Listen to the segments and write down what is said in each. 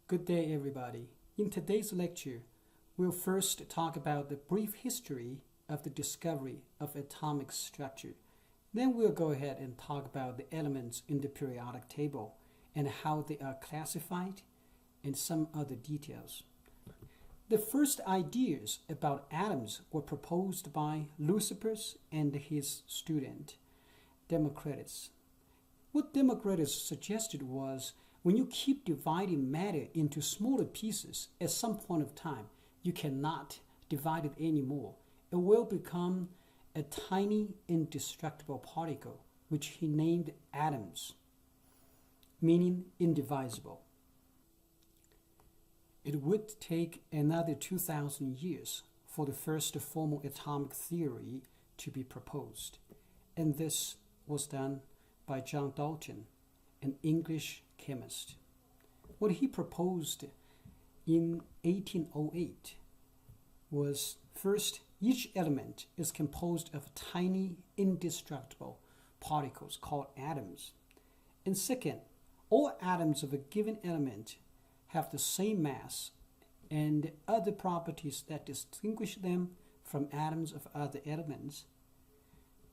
Good day, everybody. In today's lecture, we'll first talk about the brief history of the discovery of atomic structure. Then we'll go ahead and talk about the elements in the periodic table and how they are classified and some other details. The first ideas about atoms were proposed by Leucippus and his student, Democritus. What Democritus suggested was, when you keep dividing matter into smaller pieces, at some point of time, you cannot divide it anymore. It will become a tiny, indestructible particle, which he named atoms, meaning indivisible. It would take another 2,000 years for the first formal atomic theory to be proposed, and this was done by John Dalton, an English chemist. What he proposed in 1808 was, first, each element is composed of tiny, indestructible particles called atoms. And second, all atoms of a given element have the same mass and other properties that distinguish them from atoms of other elements.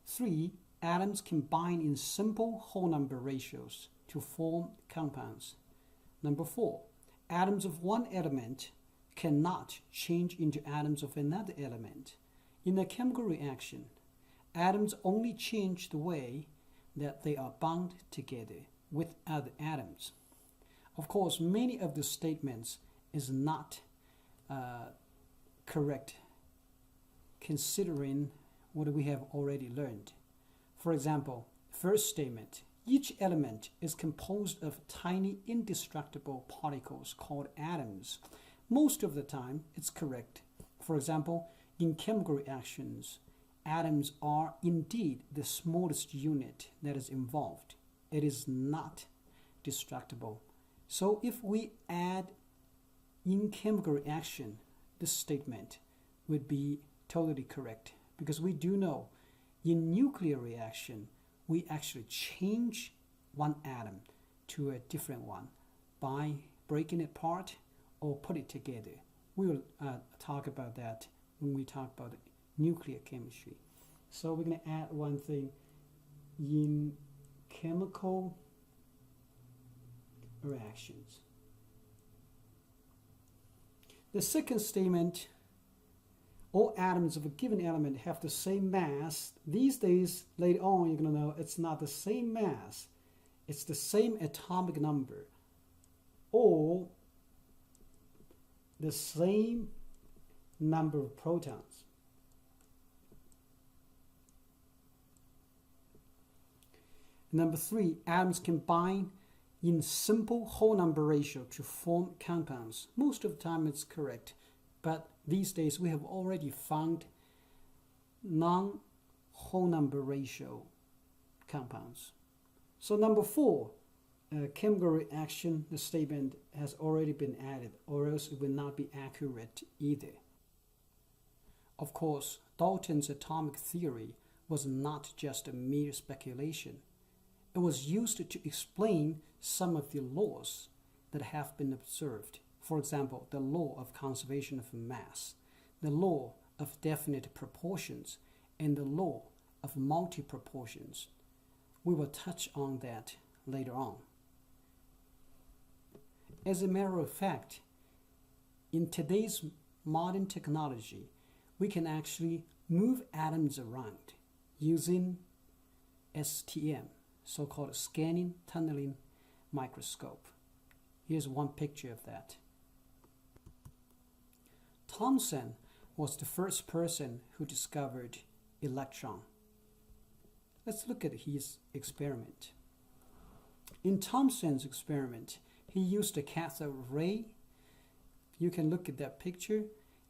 3. Atoms combine in simple whole number ratios to form compounds. 4. Atoms of one element cannot change into atoms of another element. In a chemical reaction, atoms only change the way that they are bound together with other atoms. Of course, many of the statements is not correct considering what we have already learned. For example, first statement, each element is composed of tiny indestructible particles called atoms. Most of the time, it's correct. For example, in chemical reactions, atoms are indeed the smallest unit that is involved. It is not destructible. So if we add in chemical reaction, this statement would be totally correct, because we do know in nuclear reaction, we actually change one atom to a different one by breaking it apart or put it together. We will talk about that when we talk about nuclear chemistry. So we're going to add one thing in chemical reactions. The second statement, all atoms of a given element have the same mass. These days, later on, you're going to know it's not the same mass. It's the same atomic number or the same number of protons. Number 3, atoms combine in simple whole number ratio to form compounds. Most of the time it's correct, but these days we have already found non-whole number ratio compounds. So number 4, chemical reaction, the statement has already been added, or else it will not be accurate either. Of course, Dalton's atomic theory was not just a mere speculation. It was used to explain some of the laws that have been observed. For example, the law of conservation of mass, the law of definite proportions, and the law of multi-proportions. We will touch on that later on. As a matter of fact, in today's modern technology, we can actually move atoms around using STM, so-called scanning tunneling microscope. Here's one picture of that. Thomson was the first person who discovered electron. Let's look at his experiment. In Thomson's experiment, he used a cathode ray. You can look at that picture.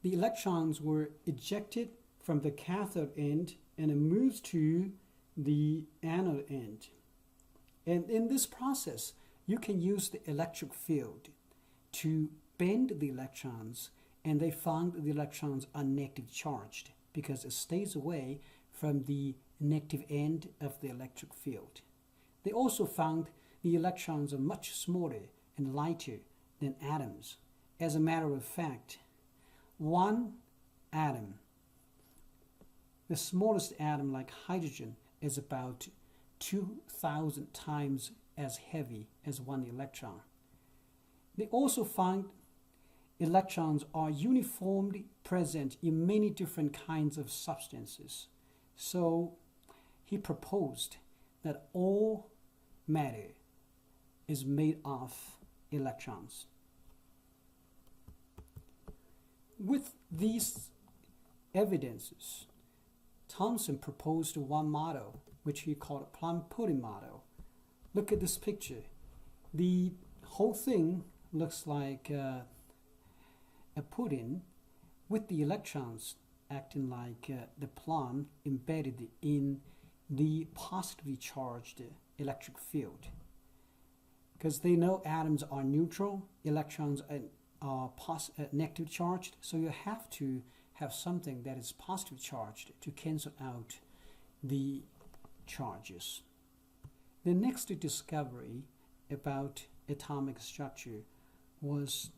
The electrons were ejected from the cathode end and it moves to the anode end. And in this process, you can use the electric field to bend the electrons, and they found the electrons are negative charged because it stays away from the negative end of the electric field. They also found the electrons are much smaller and lighter than atoms. As a matter of fact, one atom, the smallest atom like hydrogen, is about 2,000 times as heavy as one electron. They also find electrons are uniformly present in many different kinds of substances. So he proposed that all matter is made of electrons. With these evidences, Thomson proposed one model, which he called a plum pudding model. Look at this picture. The whole thing looks like a pudding with the electrons acting like the plum embedded in the positively charged electric field. Because they know atoms are neutral, electrons are negative charged, so you have to have something that is positive charged to cancel out the charges. The next discovery about atomic structure was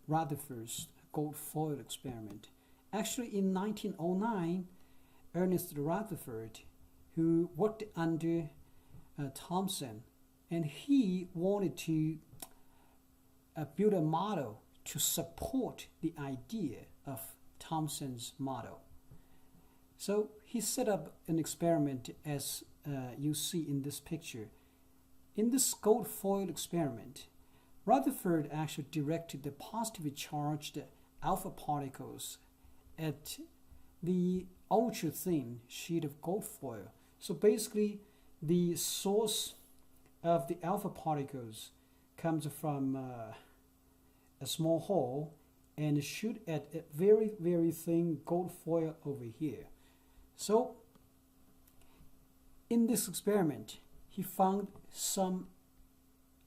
Rutherford's gold foil experiment. Actually, in 1909, Ernest Rutherford, who worked under Thomson, and he wanted to build a model to support the idea of Thomson's model. So he set up an experiment as you see in this picture. In this gold foil experiment, Rutherford actually directed the positively charged alpha particles at the ultra thin sheet of gold foil. So basically, the source of the alpha particles comes from a small hole and shoot at a very, very thin gold foil over here. So in this experiment, he found some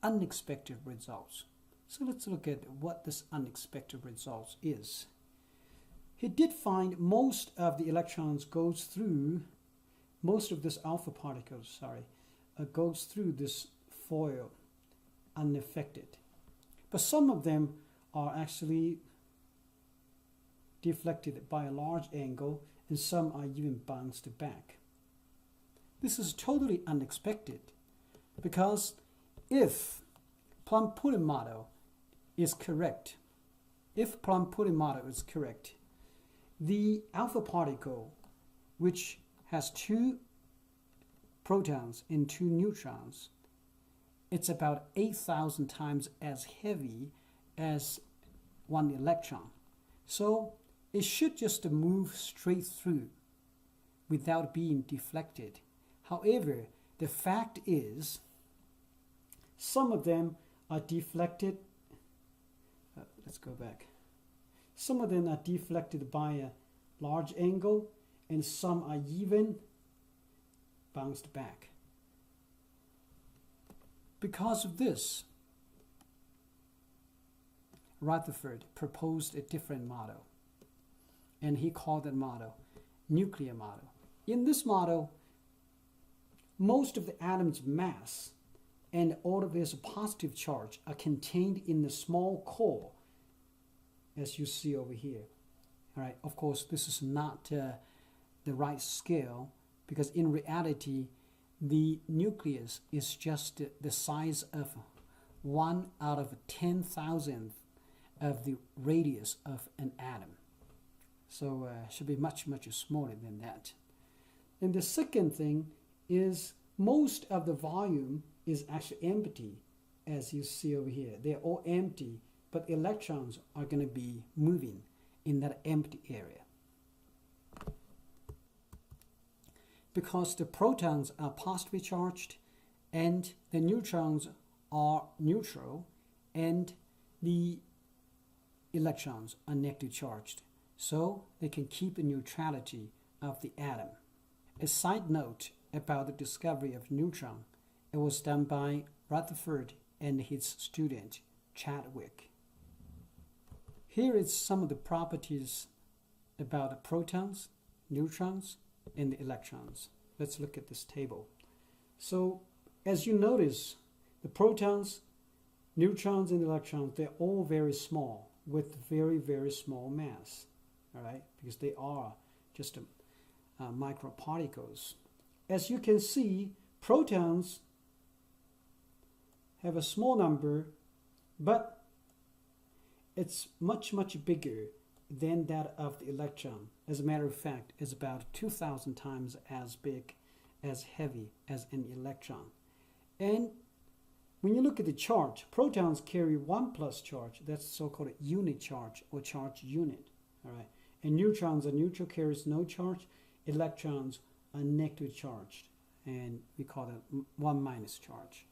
unexpected results. So let's look at what this unexpected results is. He did find most of the electrons goes through, most of this alpha particles, goes through this foil unaffected. But some of them are actually deflected by a large angle, and some are even bounced back. This is totally unexpected, because if plum pudding model is correct, the alpha particle, which has 2 protons and 2 neutrons, it's about 8,000 times as heavy as one electron. So it should just move straight through without being deflected. However, the fact is, some of them are deflected. Let's go back. Some of them are deflected by a large angle, and some are even bounced back. Because of this, Rutherford proposed a different model, and he called that model nuclear model. In this model, most of the atom's mass and all of its positive charge are contained in the small core, as you see over here. All right, of course, this is not the right scale, because in reality, the nucleus is just the size of 1 out of 10,000 of the radius of an atom. So it should be much, much smaller than that. And the second thing is most of the volume is actually empty, as you see over here. They're all empty, but electrons are going to be moving in that empty area. Because the protons are positively charged and the neutrons are neutral and the electrons are negatively charged, so they can keep the neutrality of the atom. A side note about the discovery of neutron, it was done by Rutherford and his student Chadwick. Here is some of the properties about the protons, neutrons, and the electrons. Let's look at this table. So as you notice, the protons Neutrons and electrons, they're all very small with very, very small mass, all right, because they are just microparticles. As you can see, protons have a small number, but it's much, much bigger than that of the electron. As a matter of fact, it's about 2,000 times as big, as heavy as an electron. And when you look at the charge, protons carry 1+ charge. That's so-called unit charge or charge unit. All right. And neutrons are neutral, carries no charge. Electrons are negatively charged, and we call it 1- charge.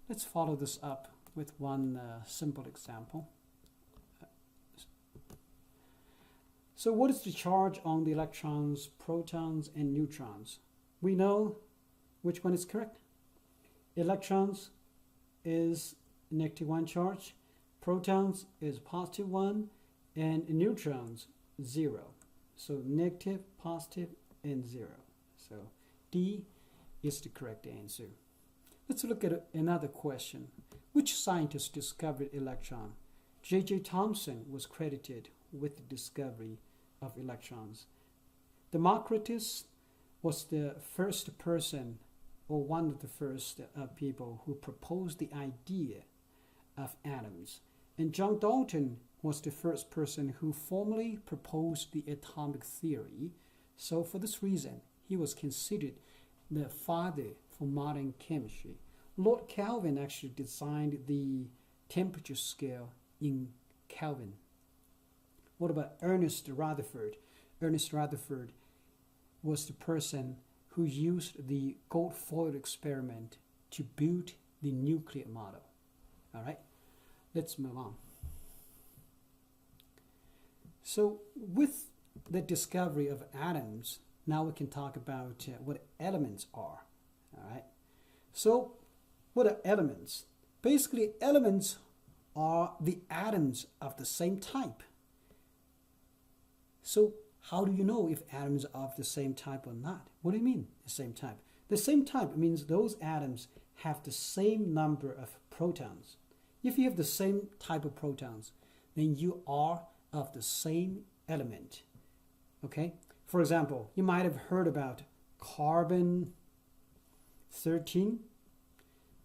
Let's follow this up with one simple example. So what is the charge on the electrons, protons, and neutrons? We know which one is correct. Electrons is -1 charge, protons is +1, and neutrons 0. So negative, positive, and 0. So D is the correct answer. Let's look at another question. Which scientist discovered electron? J.J. Thomson was credited with the discovery of electrons. Democritus was the first person, or one of the first people who proposed the idea of atoms. And John Dalton was the first person who formally proposed the atomic theory. So for this reason, he was considered the father for modern chemistry. Lord Kelvin actually designed the temperature scale in Kelvin. What about Ernest Rutherford? Ernest Rutherford was the person who used the gold foil experiment to build the nuclear model. All right, let's move on. So with the discovery of atoms, now we can talk about what elements are. All right, so what are elements? Basically, elements are the atoms of the same type. So how do you know if atoms are of the same type or not? What do you mean, the same type? The same type means those atoms have the same number of protons. If you have the same type of protons, then you are of the same element. Okay? For example, you might have heard about carbon 13,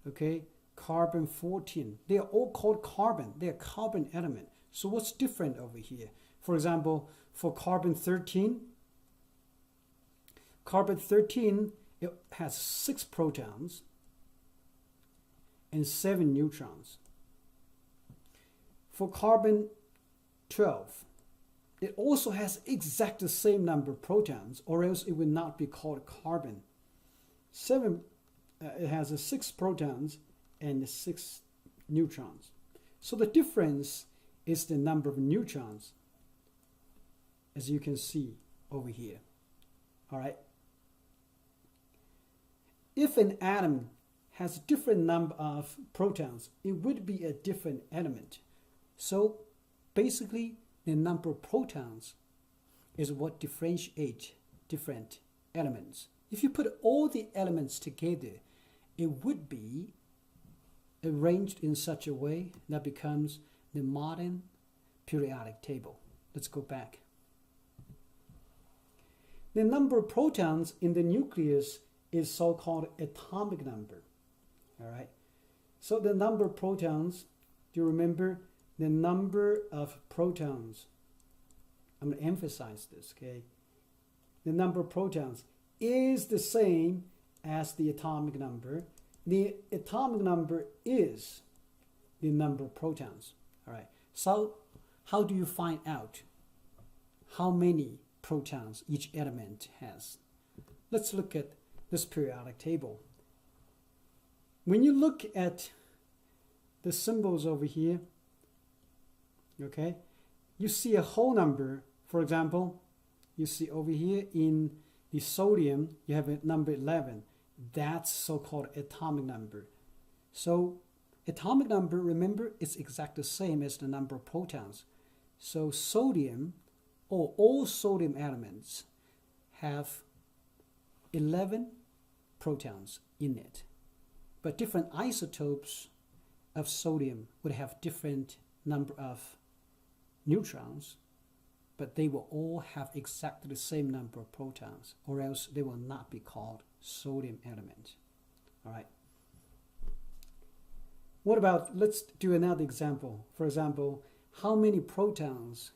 okay, carbon 14. They are all called carbon. They are carbon element. So what's different over here? For example, for carbon 13, it has 6 protons and 7 neutrons. For carbon 12, it also has exactly the same number of protons, or else it would not be called carbon. It has 6 protons and 6 neutrons. So the difference is the number of neutrons, as you can see over here. All right. If an atom has a different number of protons, it would be a different element. So basically, the number of protons is what differentiates different elements. If you put all the elements together, it would be arranged in such a way that becomes the modern periodic table. Let's go back. The number of protons in the nucleus is so-called atomic number. All right. So the number of protons, do you remember the number of protons? I'm going to emphasize this, okay? The number of protons is the same as the atomic number. The atomic number is the number of protons. All right. So how do you find out how many protons each element has? Let's look at this periodic table. When you look at the symbols over here, okay, you see a whole number. For example, you see over here in the sodium, you have a number 11. That's so-called atomic number. So atomic number, remember, it's exactly the same as the number of protons. So sodium, or all sodium elements, have 11 protons in it. But different isotopes of sodium would have different number of neutrons, but they will all have exactly the same number of protons, or else they will not be called sodium element. All right. What about, let's do another example. For example, how many protons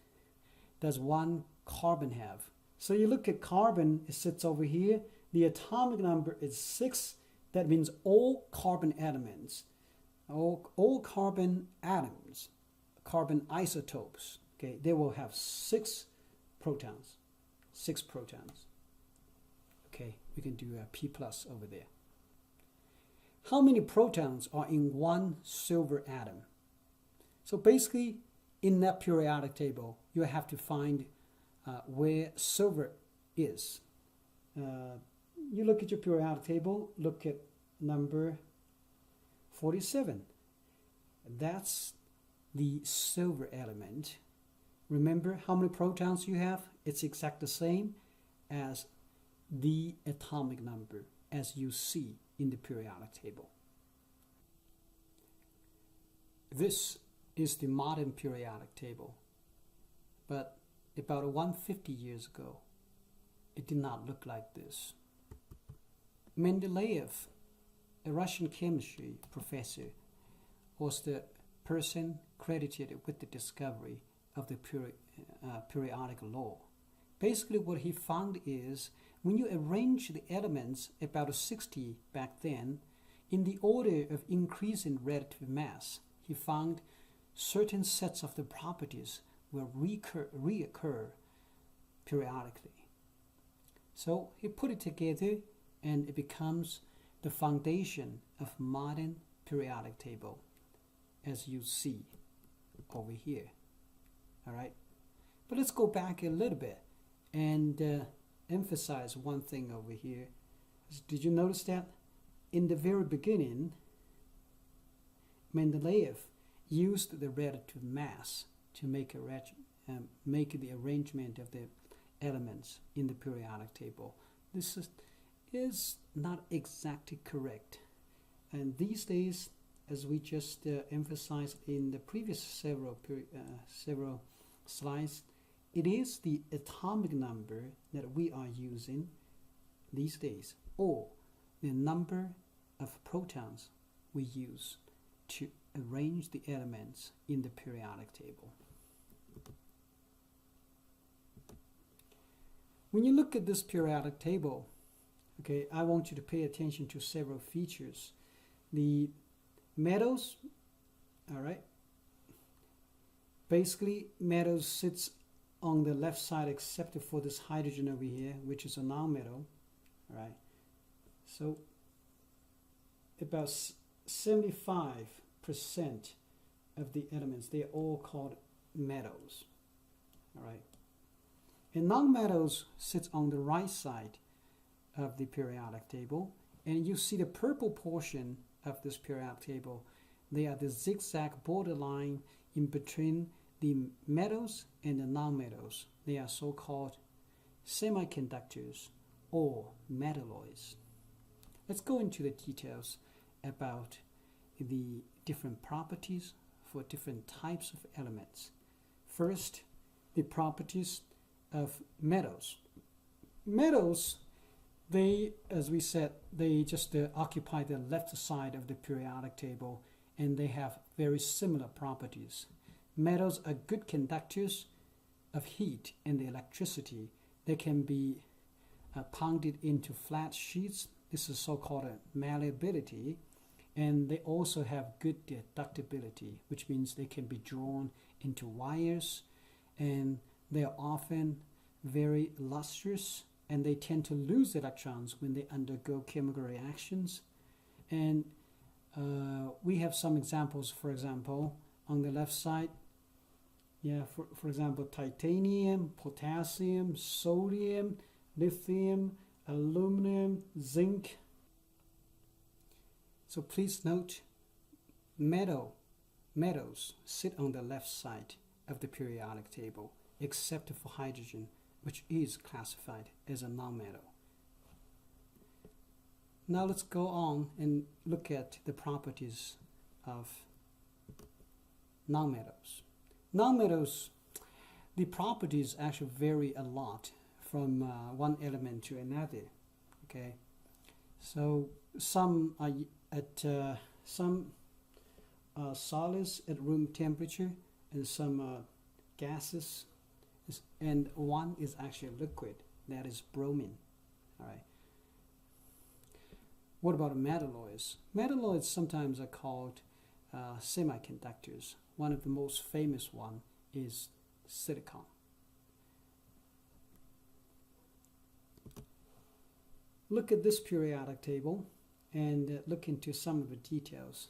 does one carbon have? So you look at carbon, it sits over here. The atomic number is 6. That means all carbon elements, all carbon atoms, carbon isotopes, okay, they will have 6 protons. 6 protons. Okay, we can do a P plus over there. How many protons are in one silver atom? So basically, in that periodic table, you have to find where silver is. You look at your periodic table, look at number 47. That's the silver element. Remember how many protons you have? It's exactly the same as the atomic number as you see in the periodic table. This is the modern periodic table, but about 150 years ago, it did not look like this. Mendeleev, a Russian chemistry professor, was the person credited with the discovery of the periodic law. Basically what he found is when you arrange the elements about 60 back then in the order of increasing relative mass, he found certain sets of the properties will reoccur periodically. So he put it together and it becomes the foundation of modern periodic table as you see over here. All right, but let's go back a little bit and emphasize one thing over here. Did you notice that in the very beginning, Mendeleev used the relative mass to make the arrangement of the elements in the periodic table. This is not exactly correct, and these days, as we just emphasized in the previous several slides, it is the atomic number that we are using these days, or the number of protons we use to arrange the elements in the periodic table. When you look at this periodic table, okay, I want you to pay attention to several features. The metals, all right, basically metals sits on the left side except for this hydrogen over here, which is a nonmetal, all right. So about 75% of the elements, they are all called metals, all right. And nonmetals sits on the right side of the periodic table, and you see the purple portion of this periodic table. They are the zigzag borderline in between the metals and the nonmetals. They are so-called semiconductors or metalloids. Let's go into the details about the different properties for different types of elements. First, the properties of metals. Metals, they, as we said, they just occupy the left side of the periodic table, and they have very similar properties. Metals are good conductors of heat and the electricity. They can be pounded into flat sheets. This is so-called malleability. And they also have good deductibility, which means they can be drawn into wires, and they are often very lustrous, and they tend to lose electrons when they undergo chemical reactions. And we have some examples. For example, on the left side, for example, titanium, potassium, sodium, lithium, aluminum, zinc. So please note, metals sit on the left side of the periodic table, except for hydrogen, which is classified as a nonmetal. Now let's go on and look at the properties of nonmetals. Nonmetals, the properties actually vary a lot from one element to another. Okay, so some are solids at room temperature, and some are gases, and one is actually a liquid, that is bromine. All right. What about metalloids? Metalloids sometimes are called semiconductors. One of the most famous one is silicon. Look at this periodic table and look into some of the details.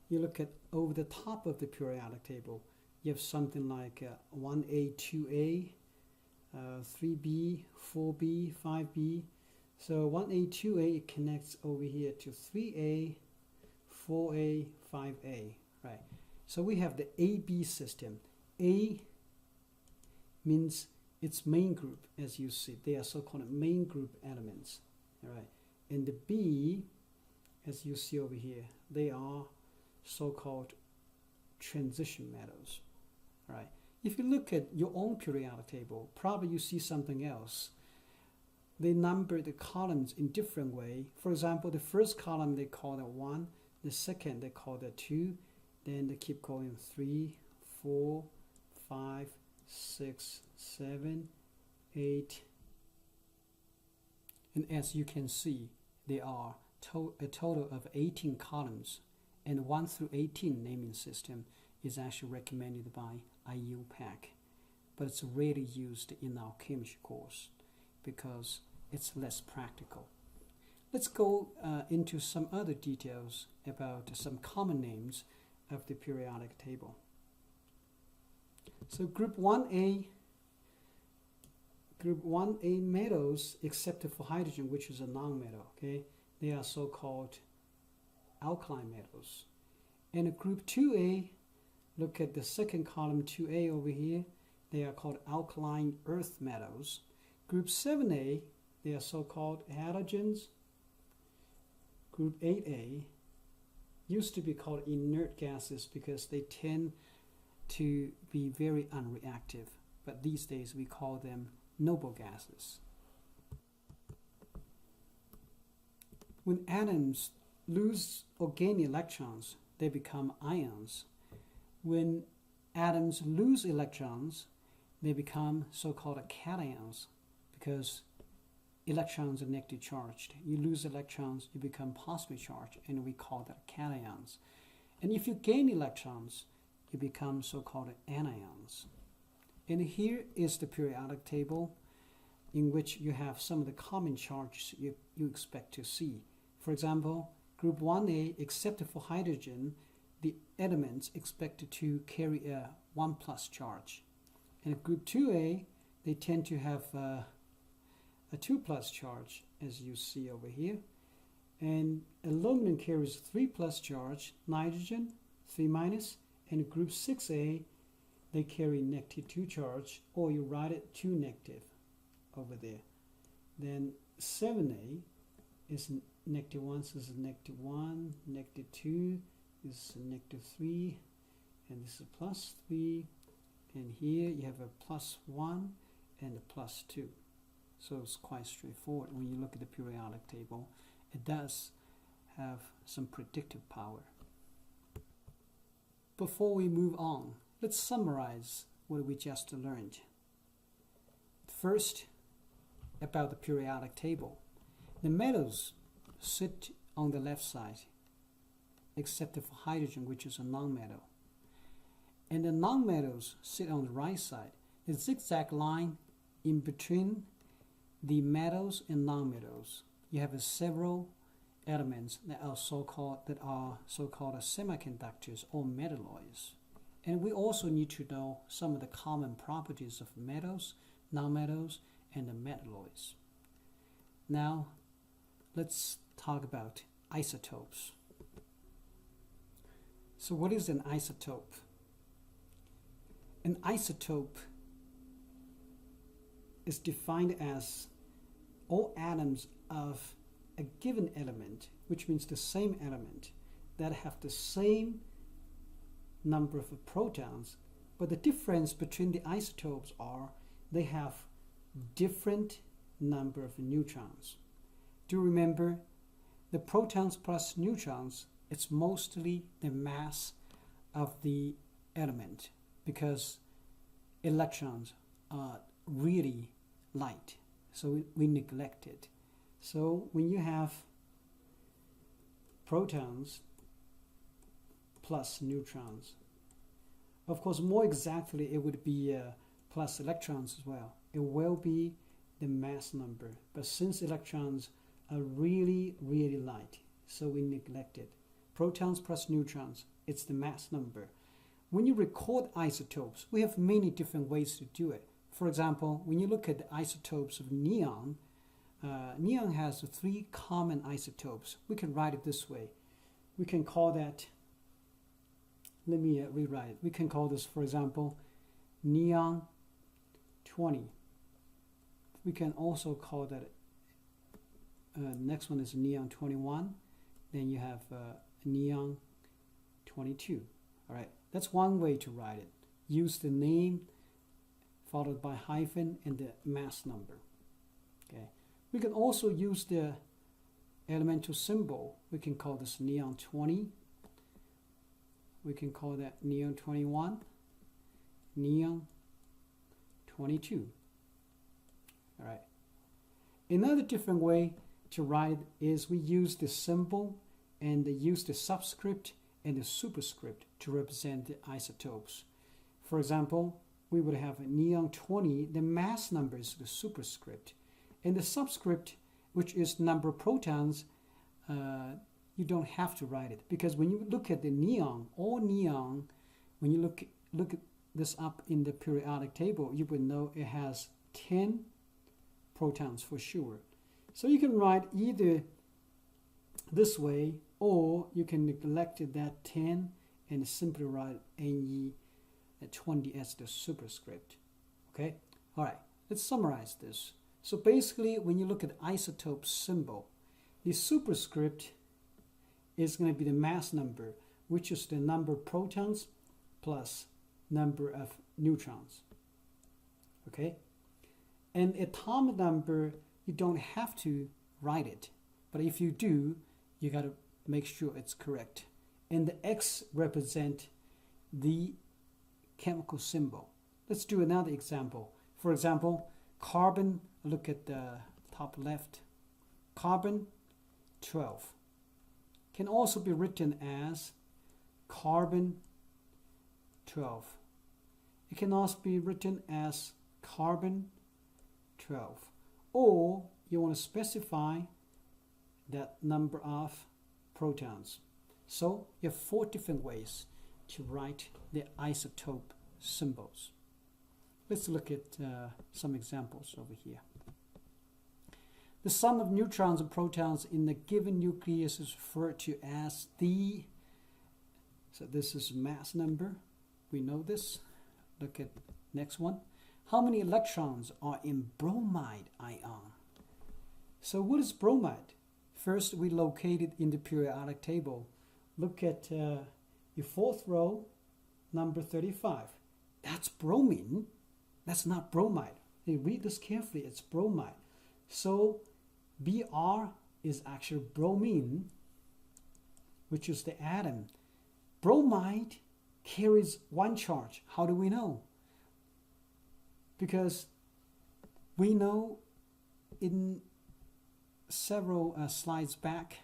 You look at over the top of the periodic table, you have something like 1A, 2A, 3B, 4B, 5B. So 1A, 2A, it connects over here to 3A, 4A, 5A, right? So we have the AB system. A means its main group, as you see. They are so-called main group elements, all right? And the B, as you see over here, they are so-called transition metals, all right? If you look at your own periodic table, probably you see something else. They number the columns in different way. For example, the first column they call it 1, the second they call it 2, then they keep going 3, 4, 5, 6, 7, 8. And as you can see, there are a total of 18 columns, and 1 through 18 naming system is actually recommended by IUPAC, but it's rarely used in our chemistry course because it's less practical. Let's go into some other details about some common names of the periodic table. So group 1A metals, except for hydrogen, which is a nonmetal, okay? They are so-called alkaline metals. And group 2A, look at the second column, 2A over here, they are called alkaline earth metals. Group 7A, they are so-called halogens. Group 8A used to be called inert gases because they tend to be very unreactive, but these days we call them noble gases. When atoms lose or gain electrons, they become ions. When atoms lose electrons, they become so-called cations because electrons are negatively charged. You lose electrons, you become positively charged, and we call that cations. And if you gain electrons, you become so-called anions. And here is the periodic table in which you have some of the common charges you expect to see. For example, group 1A, except for hydrogen, the elements expected to carry a 1+ charge. And group 2A, they tend to have a 2+ charge, as you see over here. And aluminum carries 3+ charge, nitrogen 3-, and group 6A, they carry -2 charge, or you write it 2 negative over there. Then 7A is -1, so this is -1, -2, this is -3, and this is +3, and here you have a +1 and a +2. So it's quite straightforward when you look at the periodic table. It does have some predictive power. Before we move on, let's summarize what we just learned. First, about the periodic table. The metals sit on the left side, except for hydrogen, which is a nonmetal. And the nonmetals sit on the right side. The zigzag line in between the metals and nonmetals, you have several elements that are so-called semiconductors or metalloids. And we also need to know some of the common properties of metals, nonmetals, and the metalloids. Now, let's talk about isotopes. So what is an isotope? An isotope is defined as all atoms of a given element, which means the same element, that have the same number of protons, but the difference between the isotopes are they have different number of neutrons. Do you remember the protons plus neutrons? It's mostly the mass of the element, because electrons are really light, so we neglect it. So when you have protons plus neutrons, of course more exactly it would be plus electrons as well. It will be the mass number, but since electrons are really light, so we neglect it. Protons plus neutrons, it's the mass number. When you record isotopes, we have many different ways to do it. For example, when you look at the isotopes of neon, neon has 3 common isotopes. We can write it this way. We can call that, let me rewrite it. We can call this, for example, neon 20. We can also call that, next one is neon 21. Then you have neon 22. All right, that's one way to write it. Use the name followed by hyphen and the mass number. Okay. We can also use the elemental symbol. We can call this neon 20. We can call that neon 21, neon 22. All right. Another different way to write it is we use the symbol and use the subscript and the superscript to represent the isotopes. For example, we would have a neon 20, the mass number is the superscript. And the subscript, which is number of protons, you don't have to write it, because when you look at the neon, all neon, when you look at this up in the periodic table, you would know it has 10 protons for sure. So you can write either this way, or you can neglect that 10 and simply write Ne20 as the superscript. Okay? All right, let's summarize this. So basically, when you look at the isotope symbol, the superscript is going to be the mass number, which is the number of protons plus number of neutrons. Okay? And atomic number, you don't have to write it, but if you do, you got to make sure it's correct. And the X represent the chemical symbol. Let's do another example. For example, carbon, look at the top left. Carbon 12 can also be written as carbon 12. It can also be written as carbon 12. Or you want to specify that number of protons. So you have 4 different ways to write the isotope symbols. Let's look at some examples over here. The sum of neutrons and protons in the given nucleus is referred to as the, so this is mass number. We know this. Look at next one. How many electrons are in bromide ion? So what is bromide? First, we locate it in the periodic table. Look at your 4th row, number 35. That's bromine. That's not bromide. Hey, read this carefully. It's bromide. So Br is actually bromine, which is the atom. Bromide carries 1 charge. How do we know? Because we know in several slides back,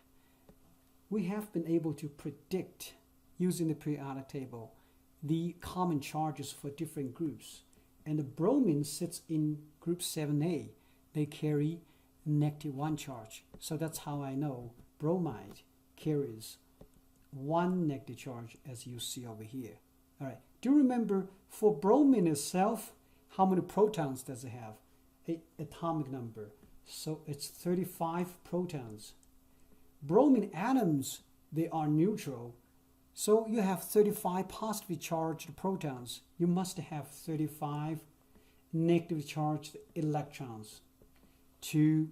we have been able to predict, using the periodic table, the common charges for different groups. And the bromine sits in group 7A. They carry -1 charge. So that's how I know bromide carries 1 negative charge, as you see over here. All right. Do you remember for bromine itself, how many protons does it have? An atomic number. So it's 35 protons. Bromine atoms, they are neutral. So you have 35 positively charged protons. You must have 35 negatively charged electrons to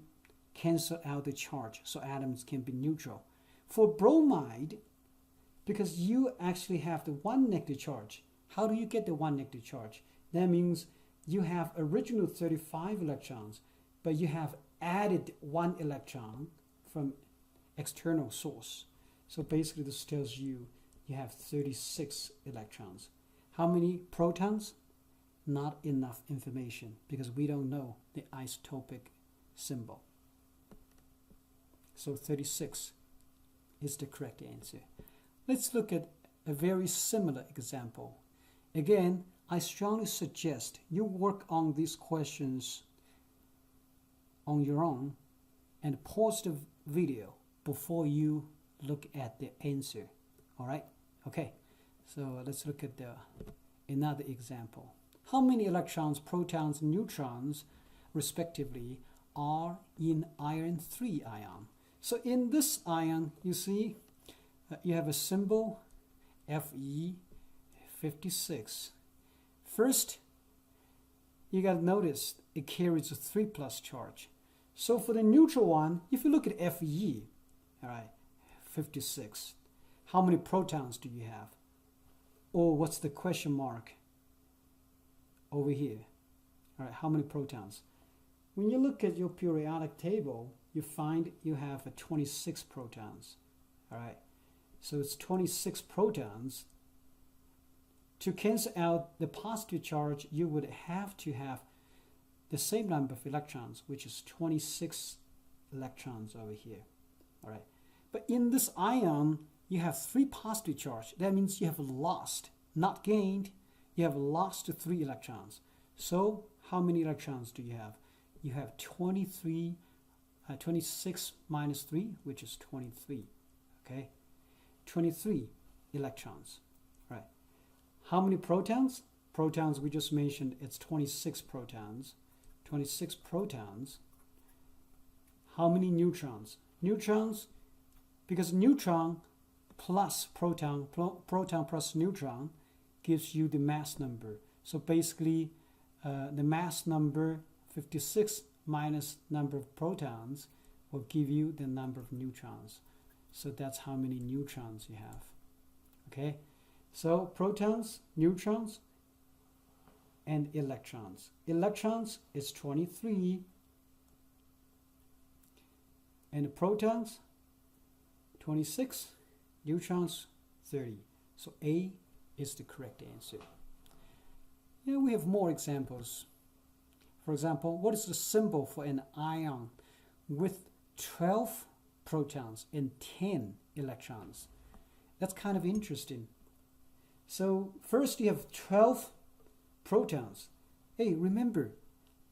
cancel out the charge so atoms can be neutral. For bromide, because you actually have the one negative charge. How do you get the one negative charge? That means you have original 35 electrons, but you have added one electron from external source. So basically this tells you you have 36 electrons. How many protons? Not enough information because we don't know the isotopic symbol. So 36 is the correct answer. Let's look at a very similar example. Again, I strongly suggest you work on these questions on your own and pause the video before you look at the answer. All right? Okay, so let's look at another example. How many electrons, protons, and neutrons, respectively, are in iron 3 ion? So in this ion, you see, you have a symbol Fe56. First, you got to notice it carries a 3+ charge. So for the neutral one, if you look at Fe, all right, 56, how many protons do you have? Or what's the question mark over here? All right, how many protons? When you look at your periodic table, you find you have 26 protons. All right, so it's 26 protons. To cancel out the positive charge, you would have to have the same number of electrons, which is 26 electrons over here. All right, but in this ion, you have 3 positive charge. That means you have lost, not gained. You have lost 3 electrons. So how many electrons do you have? You have 26 minus 3, which is 23. Okay, 23 electrons. Right. How many protons? Protons, we just mentioned, it's 26 protons. 26 protons. How many neutrons? Neutrons, because neutron plus proton, proton plus neutron gives you the mass number. So basically, the mass number 56 minus number of protons will give you the number of neutrons. So that's how many neutrons you have. Okay, so protons, neutrons, and electrons. Electrons is 23, and the protons 26, neutrons 30. So A is the correct answer. Here we have more examples. For example, what is the symbol for an ion with 12 protons and 10 electrons? That's kind of interesting. So first you have 12 protons. Hey, remember,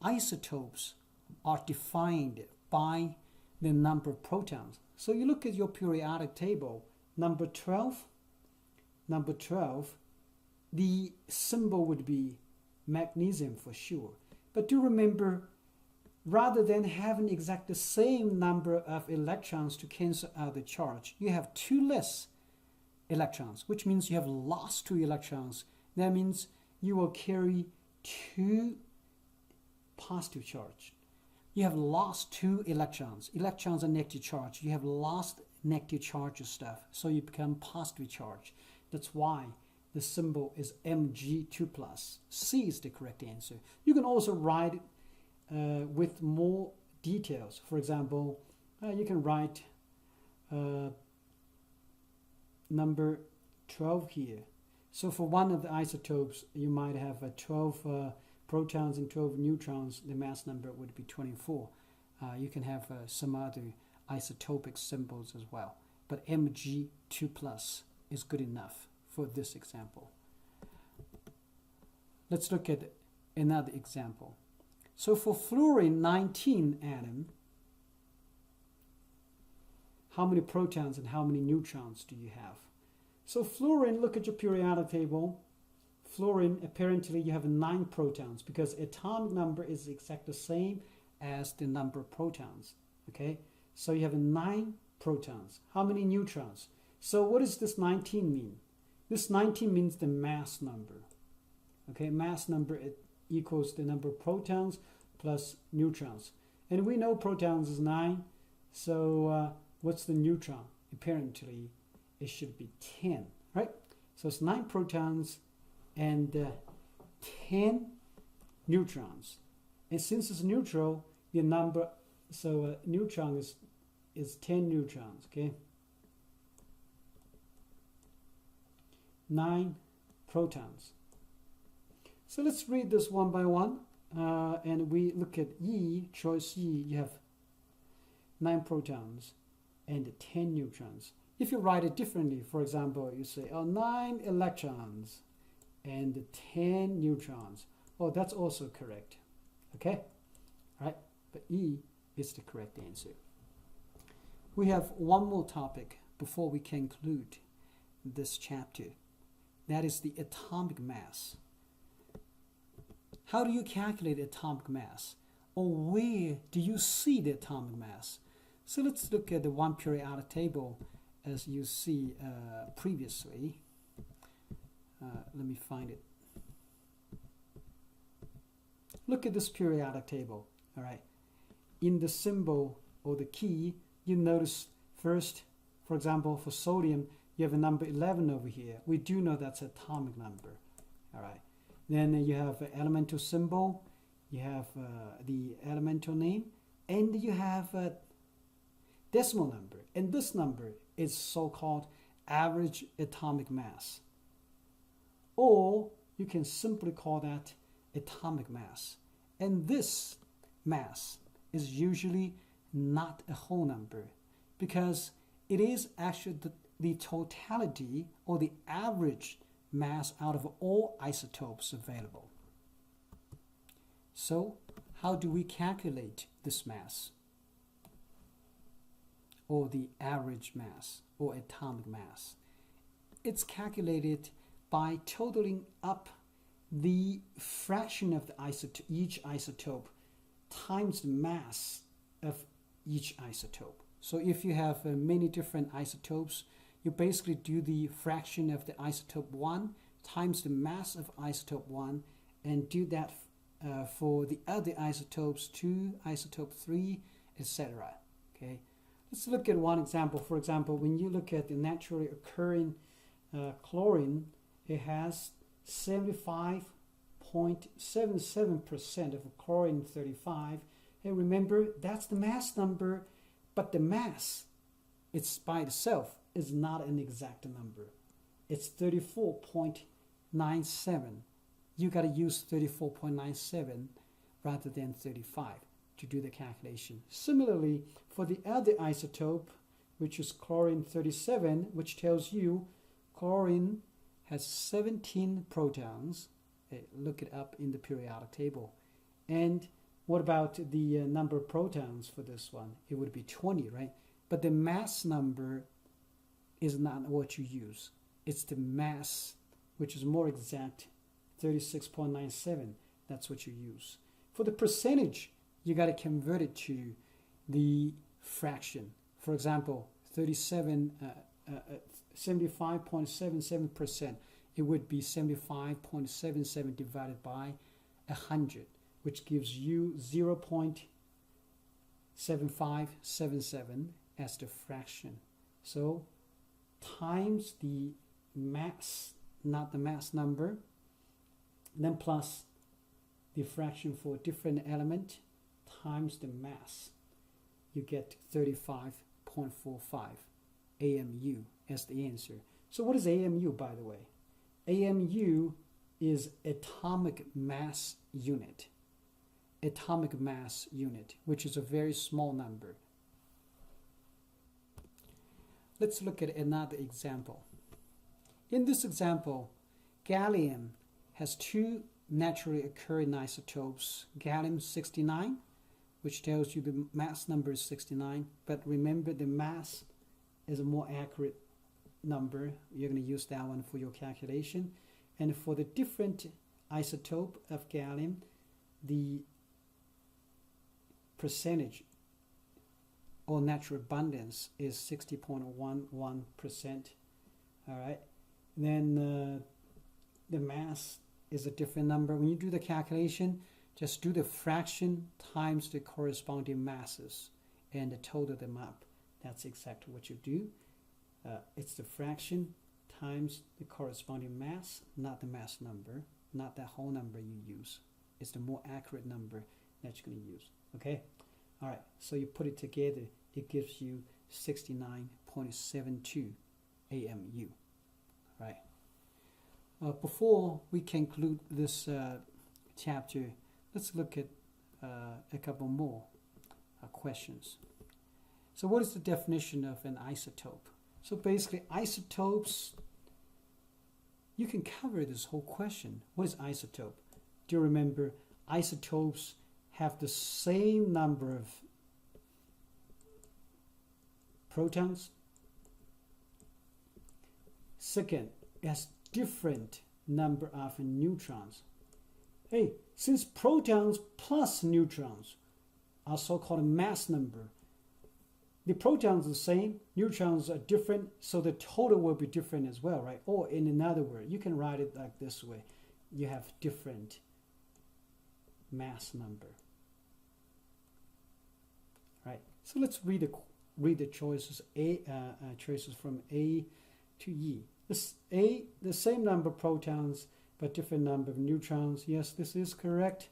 isotopes are defined by the number of protons. So you look at your periodic table, number 12, the symbol would be magnesium for sure. But do remember, rather than having exactly the same number of electrons to cancel out the charge, you have 2 less electrons, which means you have lost 2 electrons. That means you will carry 2 positive charge. You have lost 2 electrons. Electrons are negative charge. You have lost negative charge of stuff, so you become positive charge. That's why the symbol is Mg2+. C is the correct answer. You can also write with more details. For example, you can write number 12 here. So for one of the isotopes, you might have 12 protons and 12 neutrons. The mass number would be 24. You can have some other isotopic symbols as well. But Mg2+ is good enough for this example. Let's look at another example. So for fluorine 19 atom, how many protons and how many neutrons do you have? So fluorine, look at your periodic table. Fluorine, apparently you have 9 protons because atomic number is exactly the same as the number of protons. Okay, so you have 9 protons. How many neutrons? So what does this 19 mean? This 19 means the mass number. Okay, mass number, it equals the number of protons plus neutrons. And we know protons is 9. So what's the neutron? Apparently it should be 10, right? So it's 9 protons and 10 neutrons. And since it's neutral, the number, so neutron is 10 neutrons, okay? 9 protons. So let's read this one by one. And we look at E, choice E, you have 9 protons and 10 neutrons. If you write it differently, for example, you say, oh, 9 electrons and 10 neutrons. Oh, that's also correct. Okay? All right? But E is the correct answer. We have one more topic before we conclude this chapter. That is the atomic mass. How do you calculate atomic mass? Or where do you see the atomic mass? So let's look at the one periodic table as you see previously. Let me find it. Look at this periodic table. All right. In the symbol or the key, you notice first, for example, for sodium, you have a number 11 over here. We do know that's an atomic number. All right. Then you have an elemental symbol, you have the elemental name, and you have a decimal number. And this number is so-called average atomic mass. Or you can simply call that atomic mass. And this mass is usually not a whole number because it is actually the totality or the average mass out of all isotopes available. So how do we calculate this mass or the average mass or atomic mass? It's calculated by totaling up the fraction of the each isotope times the mass of each isotope. So if you have many different isotopes, you basically do the fraction of the isotope 1 times the mass of isotope 1 and do that for the other isotopes 2, isotope 3, etc. Okay, let's look at one example. For example, when you look at the naturally occurring chlorine, it has 75.77% of chlorine 35. And remember, that's the mass number, but the mass, it's by itself, is not an exact number. It's 34.97. You got to use 34.97 rather than 35 to do the calculation. Similarly, for the other isotope, which is chlorine 37, which tells you chlorine has 17 protons. Look it up in the periodic table. And what about the number of protons for this one? It would be 20, right? But the mass number is not what you use. It's the mass, which is more exact, 36.97. That's what you use. For the percentage, you got to convert it to the fraction. For example, 75.77%. It would be 75.77 divided by 100, which gives you 0.7577 as the fraction. So times the mass, not the mass number, then plus the fraction for a different element times the mass. You get 35.45 AMU as the answer. So what is AMU, by the way? AMU is atomic mass unit. Atomic mass unit, which is a very small number. Let's look at another example. In this example, gallium has 2 naturally occurring isotopes, gallium-69, which tells you the mass number is 69, but remember the mass is a more accurate number. You're going to use that one for your calculation. And for the different isotope of gallium, the percentage or natural abundance is 60.11%. All right. Then the mass is a different number. When you do the calculation, just do the fraction times the corresponding masses and total them up. That's exactly what you do. it's the fraction times the corresponding mass, not the mass number, not that whole number you use. It's the more accurate number that you're going to use. Okay? All right, so you put it together, it gives you 69.72 AMU. Right? Before we conclude this chapter, let's look at a couple more questions. So what is the definition of an isotope? So basically, isotopes, you can cover this whole question. What is isotope? Do you remember isotopes have the same number of protons? Second, it has different number of neutrons. Hey, since protons plus neutrons are so-called mass number, the protons are the same, neutrons are different, so the total will be different as well, right? Or in another word, you can write it like this way. You have different mass number. Right? So let's read the choices. Choices from A to E. The same number of protons, but different number of neutrons. Yes, this is correct.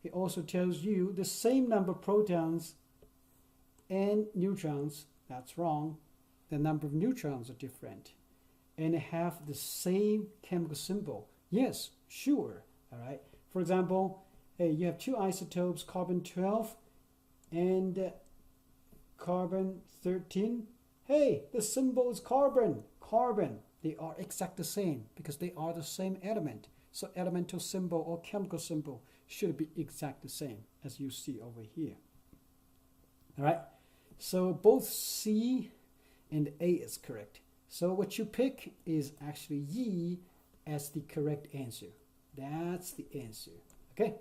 It also tells you the same number of protons and neutrons. That's wrong. The number of neutrons are different. And they have the same chemical symbol. Yes, sure. All right. For example, hey, you have two isotopes, carbon-12 and carbon-13. Hey, the symbol is carbon. Carbon. They are exactly the same because they are the same element. So elemental symbol or chemical symbol should be exactly the same as you see over here. All right. So both C and A is correct. So what you pick is actually E as the correct answer. That's the answer. Okay.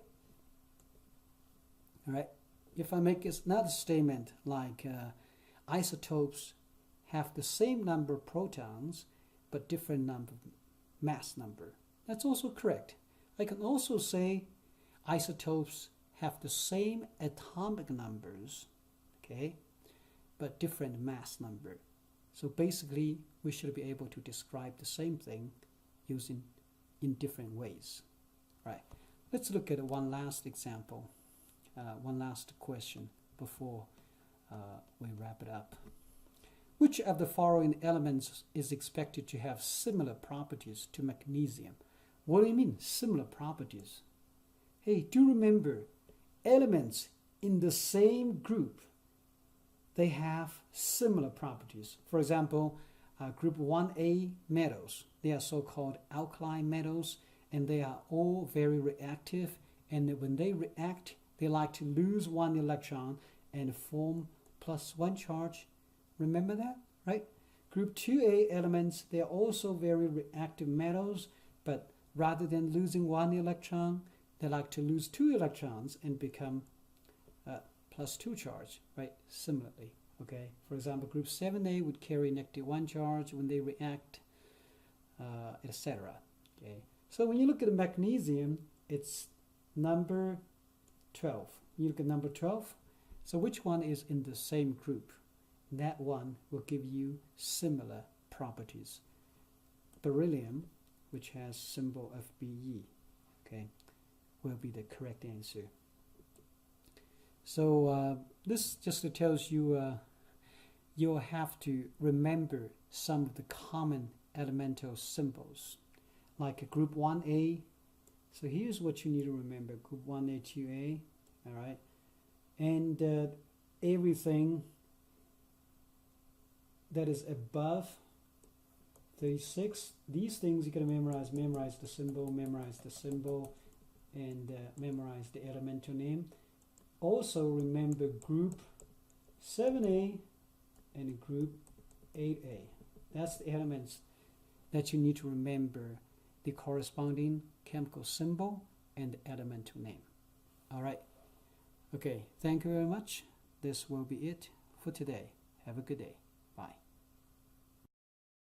All right. If I make another statement like isotopes have the same number of protons but different number of mass number, that's also correct. I can also say isotopes have the same atomic numbers, okay, but different mass number. So basically, we should be able to describe the same thing using in different ways. Right. Let's look at one last example, one last question before we wrap it up. Which of the following elements is expected to have similar properties to magnesium? What do you mean, similar properties? Hey, do remember, elements in the same group, they have similar properties. For example, group 1A metals, they are so-called alkaline metals, and they are all very reactive. And when they react, they like to lose one electron and form +1 charge. Remember that, right? Group 2A elements, they are also very reactive metals, but rather than losing one electron, they like to lose 2 electrons and become +2 charge, right? Similarly, okay? For example, group 7A would carry -1 charge when they react, etc. Okay? So when you look at the magnesium, it's number 12. You look at number 12. So which one is in the same group? That one will give you similar properties. Beryllium, which has symbol of Be, okay, will be the correct answer. So this just tells you you'll have to remember some of the common elemental symbols, like a group 1A. So here's what you need to remember: group 1A, 2A, all right, and everything that is above 36. These things you can memorize the symbol, and memorize the elemental name. Also remember group 7A and group 8A. That's the elements that you need to remember, the corresponding chemical symbol and the elemental name. All right. Okay, thank you very much. This will be it for today. Have a good day.